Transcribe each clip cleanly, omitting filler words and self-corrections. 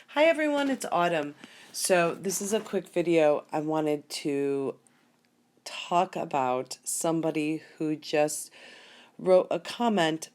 Hi everyone, it's Autumn. So this is a quick video. I wanted to talk about somebody who just wrote a comment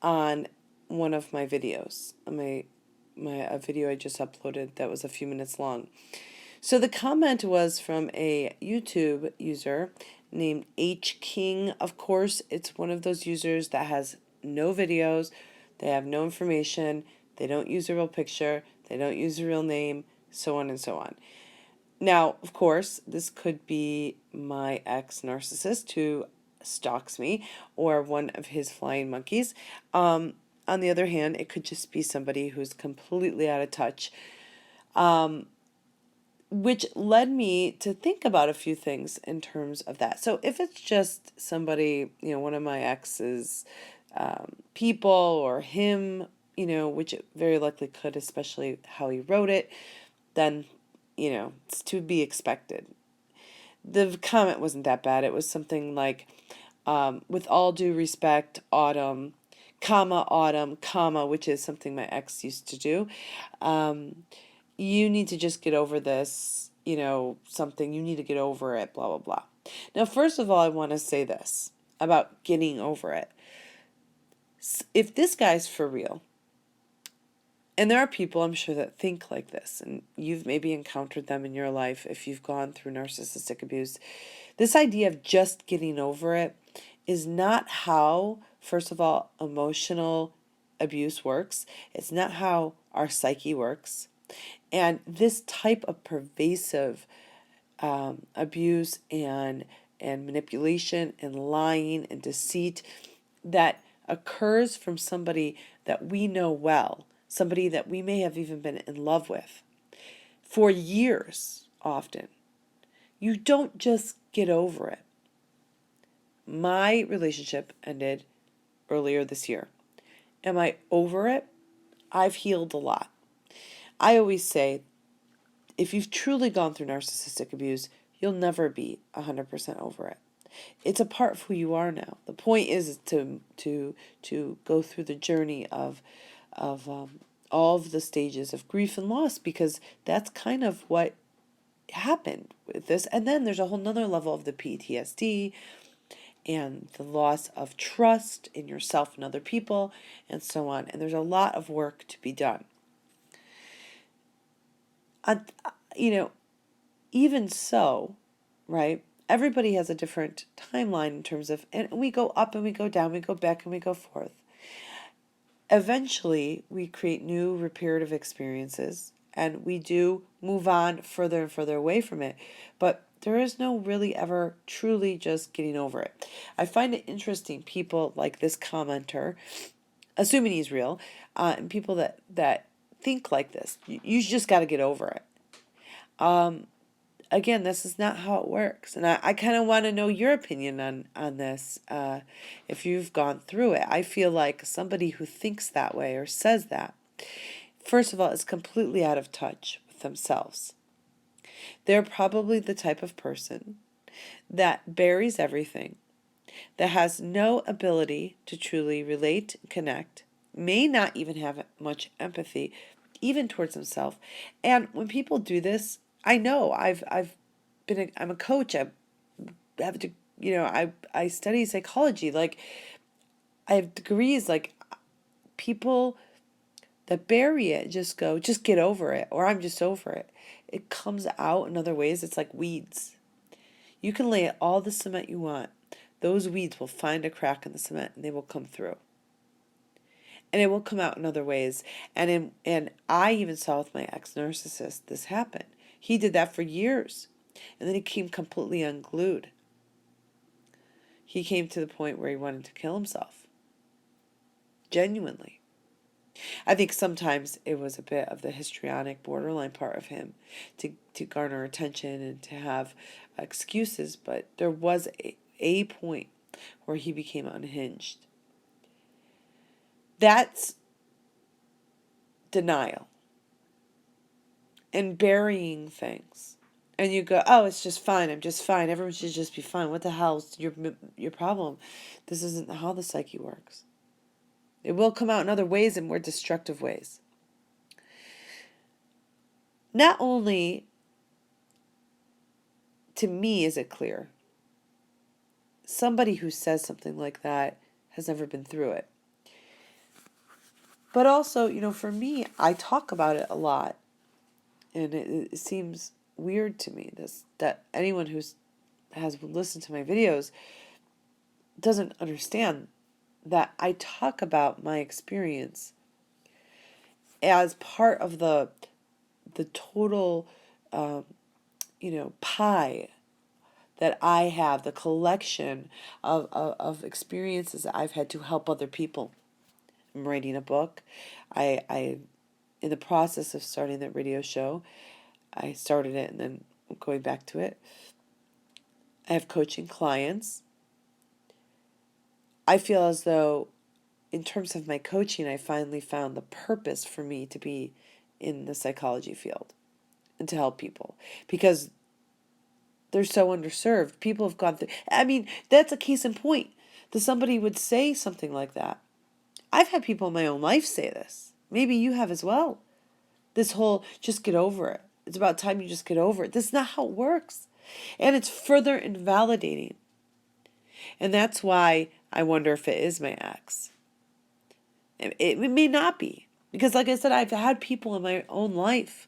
on one of my videos. A video I just uploaded that was a few minutes long. So the comment was from a YouTube user named H King. Of course, it's one of those users that has no videos, they have no information, they don't use a real picture, they don't use a real name, so on and so on. Now, of course, this could be my ex-narcissist who stalks me or one of his flying monkeys. On the other hand, it could just be somebody who's completely out of touch. Which led me to think about a few things in terms of that. So if it's just somebody, one of my ex's people or him, which it very likely could, especially how he wrote it, then, it's to be expected. The comment wasn't that bad. It was something like, with all due respect, Autumn, which is something my ex used to do. You need to just get over this, something, you need to get over it, blah, blah, blah. Now, first of all, I want to say this about getting over it. If this guy's for real, and there are people, I'm sure, that think like this, and you've maybe encountered them in your life if you've gone through narcissistic abuse. This idea of just getting over it is not how, first of all, emotional abuse works. It's not how our psyche works. And this type of pervasive abuse and manipulation and lying and deceit that occurs from somebody that we know well, somebody that we may have even been in love with for years often. You don't just get over it. My relationship ended earlier this year. Am I over it? I've healed a lot. I always say, if you've truly gone through narcissistic abuse, you'll never be 100% over it. It's a part of who you are now. The point is to go through the journey of all of the stages of grief and loss, because that's kind of what happened with this. And then there's a whole nother level of the PTSD and the loss of trust in yourself and other people and so on. And there's a lot of work to be done. Even so, right? Everybody has a different timeline in terms of, and we go up and we go down, we go back and we go forth. Eventually, we create new reparative experiences and we do move on further and further away from it. But there is no really ever truly just getting over it. I find it interesting, people like this commenter, assuming he's real, and people that think like this. You just got to get over it. Again, this is not how it works. And I kind of want to know your opinion on this, if you've gone through it. I feel like somebody who thinks that way or says that, first of all, is completely out of touch with themselves. They're probably the type of person that buries everything, that has no ability to truly relate, connect, may not even have much empathy, even towards himself. And when people do this, I know I'm a coach. I have to, I study psychology. Like, I have degrees. Like, people that bury it just get over it, or I'm just over it. It comes out in other ways. It's like weeds. You can lay all the cement you want. Those weeds will find a crack in the cement and they will come through. And it will come out in other ways. And I even saw with my ex-narcissist this happen. He did that for years. And then he came completely unglued. He came to the point where he wanted to kill himself. Genuinely. I think sometimes it was a bit of the histrionic borderline part of him to garner attention and to have excuses, but there was a point where he became unhinged. That's denial and burying things. And you go, oh, it's just fine. I'm just fine. Everyone should just be fine. What the hell's your problem? This isn't how the psyche works. It will come out in other ways, in more destructive ways. not only to me is it clear, somebody who says something like that has never been through it. But also, for me, I talk about it a lot. And it seems weird to me that anyone has listened to my videos doesn't understand that I talk about my experience as part of the total pie that I have, the collection of experiences that I've had to help other people. I'm writing a book. I in the process of starting that radio show. I started it and then I'm going back to it. I have coaching clients. I feel as though, in terms of my coaching, I finally found the purpose for me to be in the psychology field and to help people because they're so underserved. People have gone through, that's a case in point that somebody would say something like that. I've had people in my own life say this. Maybe you have as well. This whole just get over it. It's about time you just get over it. This is not how it works. And it's further invalidating. And that's why I wonder if it is my ex. It may not be. Because like I said, I've had people in my own life,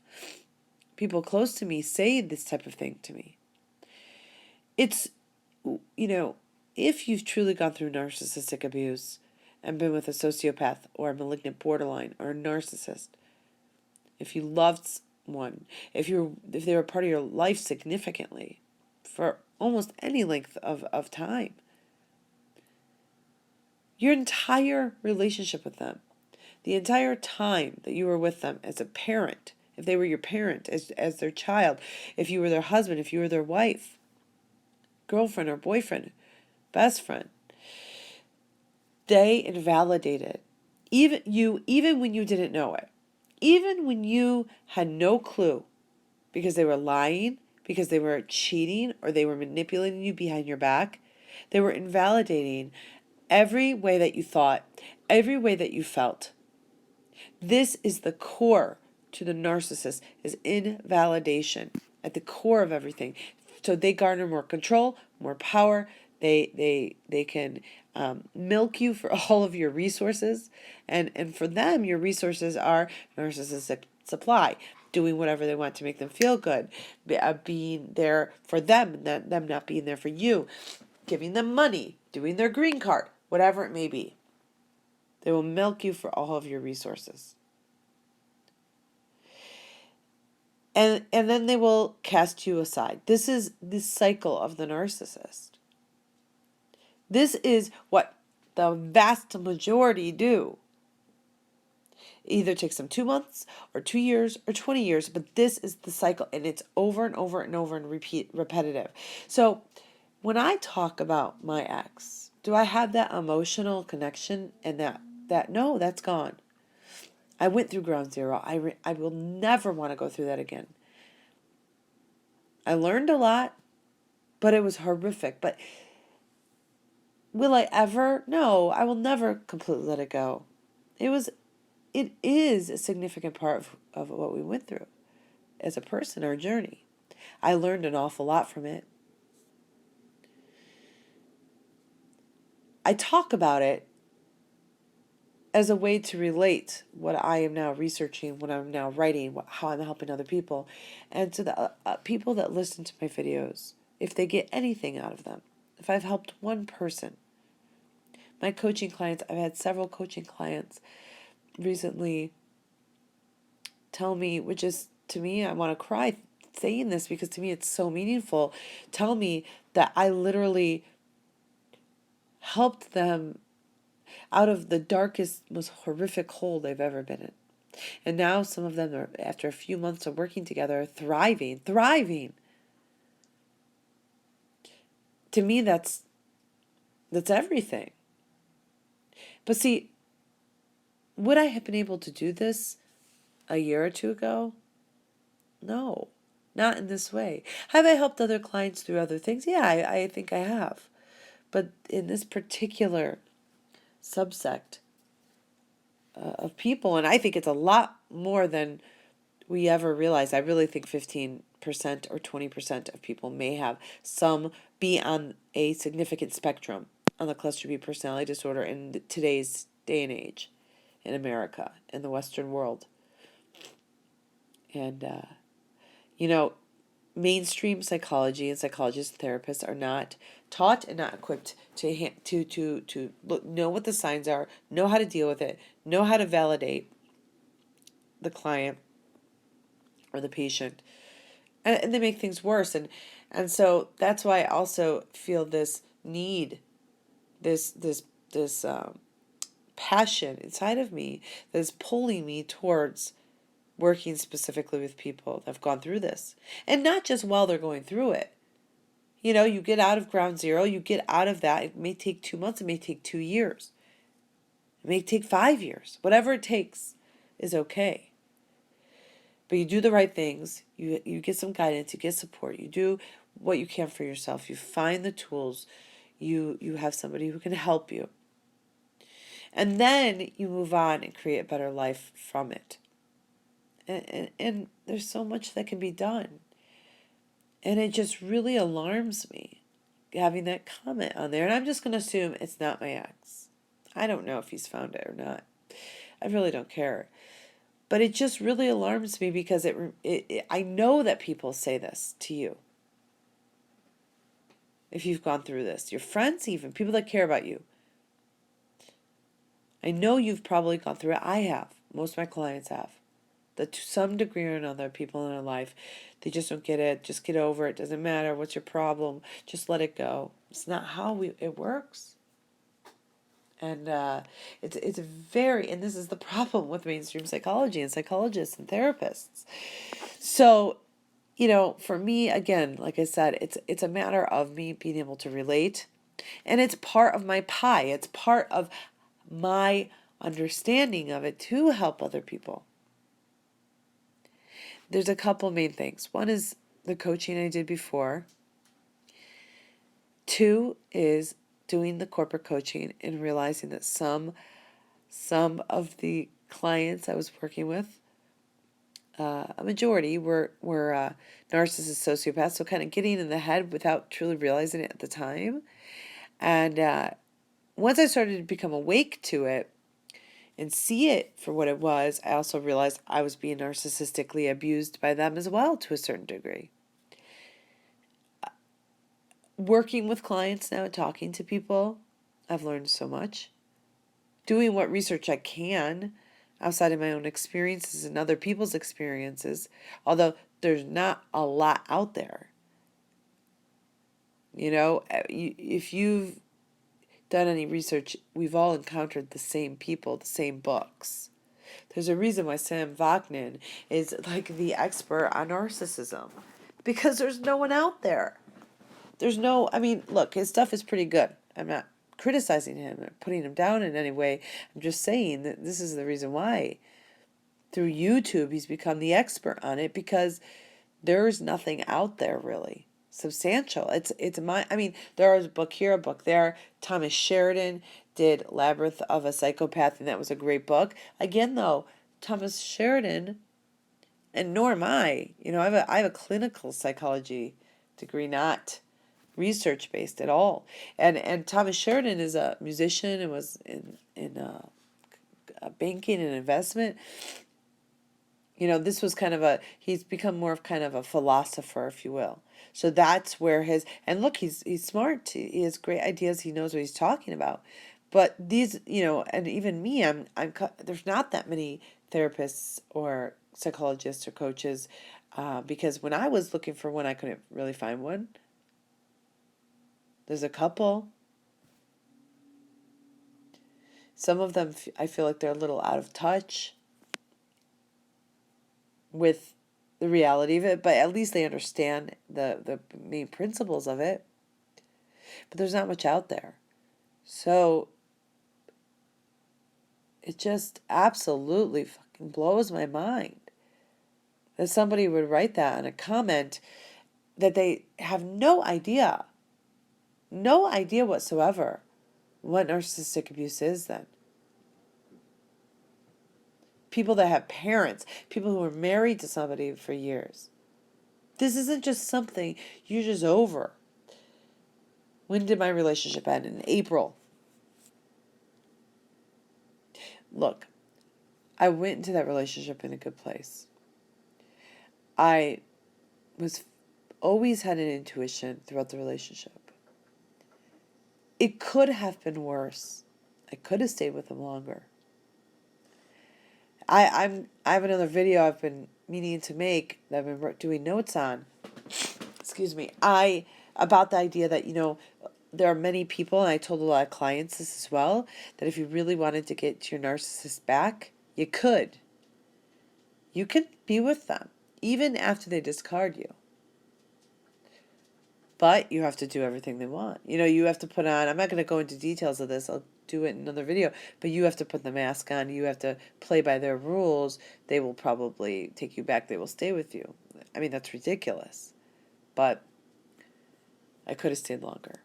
people close to me, say this type of thing to me. It's, if you've truly gone through narcissistic abuse and been with a sociopath or a malignant borderline or a narcissist, if you loved one, if they were part of your life significantly for almost any length of time, your entire relationship with them, the entire time that you were with them as a parent, if they were your parent, as their child, if you were their husband, if you were their wife, girlfriend or boyfriend, best friend, they invalidated even when you didn't know it. Even when you had no clue, because they were lying, because they were cheating, or they were manipulating you behind your back, they were invalidating every way that you thought, every way that you felt. This is the core to the narcissist, is invalidation at the core of everything. So they garner more control, more power. They can milk you for all of your resources. And for them, your resources are narcissistic supply, doing whatever they want to make them feel good, being there for them, them not being there for you, giving them money, doing their green card, whatever it may be. They will milk you for all of your resources. And then they will cast you aside. This is the cycle of the narcissist. This is what the vast majority do. It either takes them 2 months or 2 years or 20 years, but this is the cycle, and it's over and over and over and repetitive. So when I talk about my ex, do I have that emotional connection and that no, that's gone. I went through ground zero. I will never want to go through that again. I learned a lot, but it was horrific. But will I ever? No, I will never completely let it go. It is a significant part of what we went through as a person, our journey. I learned an awful lot from it. I talk about it as a way to relate what I am now researching, what I'm now writing, how I'm helping other people, and to the people that listen to my videos, if they get anything out of them, if I've helped one person. My coaching clients, I've had several coaching clients recently tell me, which is, to me, I want to cry saying this because to me it's so meaningful, tell me that I literally helped them out of the darkest, most horrific hole they've ever been in. And now some of them are, after a few months of working together, thriving. To me, that's everything. But see, would I have been able to do this a year or two ago? No, not in this way. Have I helped other clients through other things? Yeah, I think I have. But in this particular subsect of people, and I think it's a lot more than we ever realize. I really think 15% or 20% of people may have be on a significant spectrum on the cluster B personality disorder in today's day and age in America, in the Western world. And, you know, mainstream psychology and psychologists and therapists are not taught and not equipped to know what the signs are, know how to deal with it, know how to validate the client or the patient, and they make things worse. And so that's why I also feel this need, this passion inside of me that's pulling me towards working specifically with people that have gone through this, and not just while they're going through it. You know, you get out of ground zero, you get out of that. It may take 2 months, it may take 2 years, it may take 5 years. Whatever it takes is okay. But you do the right things, you get some guidance, you get support, you do what you can for yourself, you find the tools, you have somebody who can help you. And then you move on and create a better life from it. And there's so much that can be done. And it just really alarms me having that comment on there. And I'm just going to assume it's not my ex. I don't know if he's found it or not. I really don't care. But it just really alarms me because I know that people say this to you. If you've gone through this, your friends even, people that care about you. I know you've probably gone through it. I have. Most of my clients have. That to some degree or another, people in their life, they just don't get it. Just get over it. Doesn't matter. What's your problem? Just let it go. It's not how it works. And it's very, and this is the problem with mainstream psychology and psychologists and therapists. So, you know, for me, again, like I said, it's a matter of me being able to relate, and it's part of my pie. It's part of my understanding of it to help other people. There's a couple main things. One is the coaching I did before. 2 is doing the corporate coaching and realizing that some of the clients I was working with, a majority were narcissist sociopaths, so kind of getting in the head without truly realizing it at the time. And once I started to become awake to it and see it for what it was, I also realized I was being narcissistically abused by them as well to a certain degree. Working with clients now, talking to people, I've learned so much. Doing what research I can outside of my own experiences and other people's experiences, although there's not a lot out there. You know, if you've done any research, we've all encountered the same people, the same books. There's a reason why Sam Vaknin is like the expert on narcissism, because there's no one out there. I mean, look, his stuff is pretty good. I'm not criticizing him or putting him down in any way. I'm just saying that this is the reason why. Through YouTube, he's become the expert on it, because there's nothing out there really substantial. There was a book here, a book there. Thomas Sheridan did Labyrinth of a Psychopath, and that was a great book. Again, though, Thomas Sheridan, and nor am I, I have a clinical psychology degree, not research based at all. And Thomas Sheridan is a musician and was in banking and investment. This was he's become more of kind of a philosopher, if you will. So that's where and look, he's smart. He has great ideas. He knows what he's talking about. But these, and even me, there's not that many therapists or psychologists or coaches, because when I was looking for one, I couldn't really find one. There's a couple. Some of them, I feel like they're a little out of touch with the reality of it, but at least they understand the main principles of it. But there's not much out there. So it just absolutely fucking blows my mind that somebody would write that in a comment, that they have no idea whatsoever what narcissistic abuse is then. people that have parents, people who are married to somebody for years. This isn't just something you're just over. When did my relationship end? In April. Look, I went into that relationship in a good place. I was always had an intuition throughout the relationship. It could have been worse. I could have stayed with him longer. I have another video I've been meaning to make that I've been doing notes on. Excuse me. About the idea that, there are many people, and I told a lot of clients this as well, that if you really wanted to get your narcissist back, you could. You could be with them, even after they discard you. But you have to do everything they want. You have to put on, I'm not going to go into details of this, I'll do it in another video, but you have to put the mask on, you have to play by their rules. They will probably take you back, they will stay with you. I mean, that's ridiculous. But I could have stayed longer.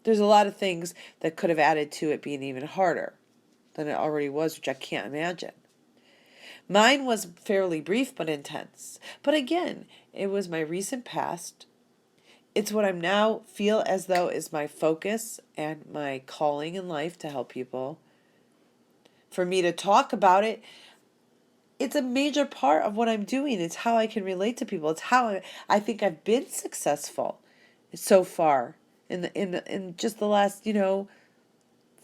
There's a lot of things that could have added to it being even harder than it already was, which I can't imagine. Mine was fairly brief but intense. But again, it was my recent past. It's what I'm now feel as though is my focus and my calling in life to help people. For me to talk about it, it's a major part of what I'm doing. It's how I can relate to people. It's how I think I've been successful so far in just the last, 4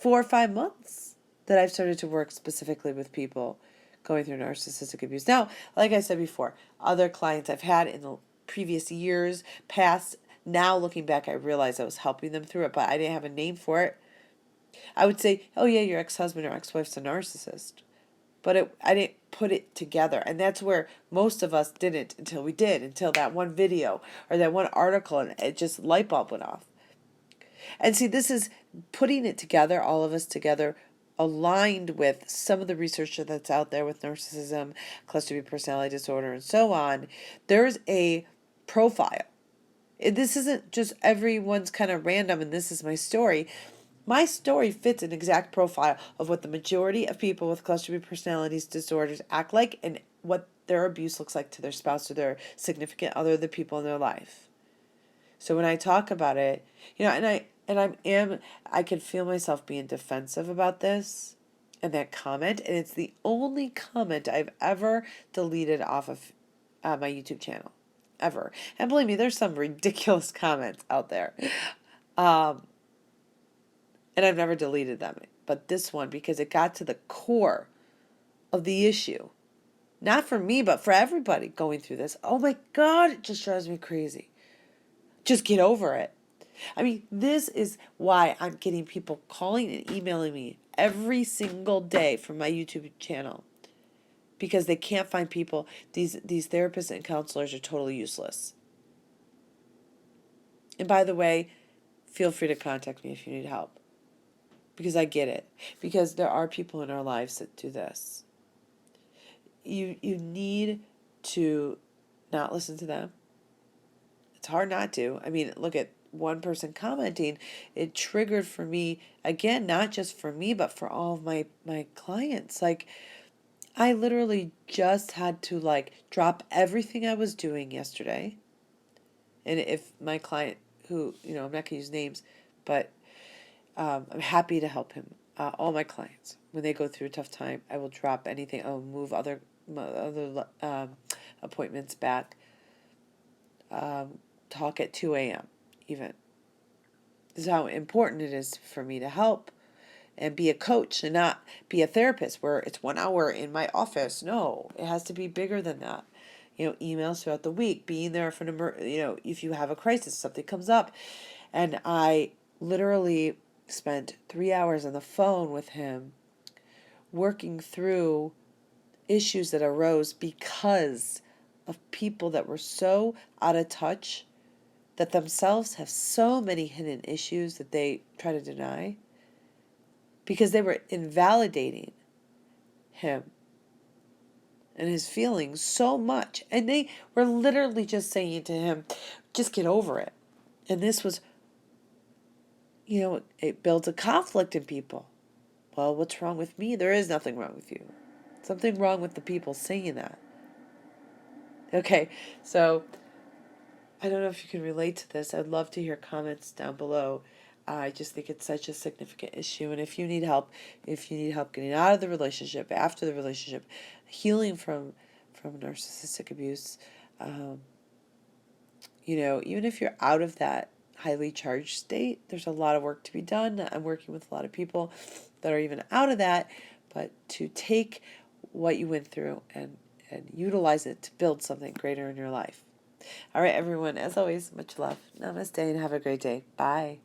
or 5 months that I've started to work specifically with people going through narcissistic abuse. Now, like I said before, other clients I've had in the previous years, past, now looking back, I realized I was helping them through it, but I didn't have a name for it. I would say, oh yeah, your ex-husband or ex-wife's a narcissist. But I didn't put it together. And that's where most of us didn't until that one video or that one article, and it just light bulb went off. And see, this is putting it together, all of us together, aligned with some of the research that's out there with narcissism, cluster B personality disorder, and so on. There's a profile. This isn't just everyone's kind of random and this is my story. My story fits an exact profile of what the majority of people with cluster B personality disorders act like and what their abuse looks like to their spouse or their significant other, the people in their life. So when I talk about it, I can feel myself being defensive about this and that comment, and it's the only comment I've ever deleted off of my YouTube channel, ever. And believe me, there's some ridiculous comments out there. And I've never deleted them. But this one, because it got to the core of the issue. Not for me, but for everybody going through this. Oh my God, it just drives me crazy. Just get over it. I mean, this is why I'm getting people calling and emailing me every single day from my YouTube channel. Because they can't find people. These therapists and counselors are totally useless. And by the way, feel free to contact me if you need help. Because I get it. Because there are people in our lives that do this. You need to not listen to them. It's hard not to. I mean, look at one person commenting. It triggered for me, again, not just for me, but for all of my clients. Like, I literally just had to drop everything I was doing yesterday. And if my client who, I'm not going to use names, but I'm happy to help him. All my clients, when they go through a tough time, I will drop anything. I will move other appointments back. Talk at 2 a.m. even. This is how important it is for me to help and be a coach and not be a therapist where it's 1 hour in my office. No, it has to be bigger than that. Emails throughout the week, being there for if you have a crisis, something comes up. And I literally spent 3 hours on the phone with him working through issues that arose because of people that were so out of touch that themselves have so many hidden issues that they try to deny because they were invalidating him and his feelings so much. And they were literally just saying to him, just get over it. And this was, it builds a conflict in people. Well, what's wrong with me? There is nothing wrong with you. Something wrong with the people saying that. Okay, so I don't know if you can relate to this. I'd love to hear comments down below. I just think it's such a significant issue. And if you need help getting out of the relationship, after the relationship, healing from narcissistic abuse, even if you're out of that highly charged state, there's a lot of work to be done. I'm working with a lot of people that are even out of that, but to take what you went through and utilize it to build something greater in your life. All right, everyone, as always, much love. Namaste and have a great day. Bye.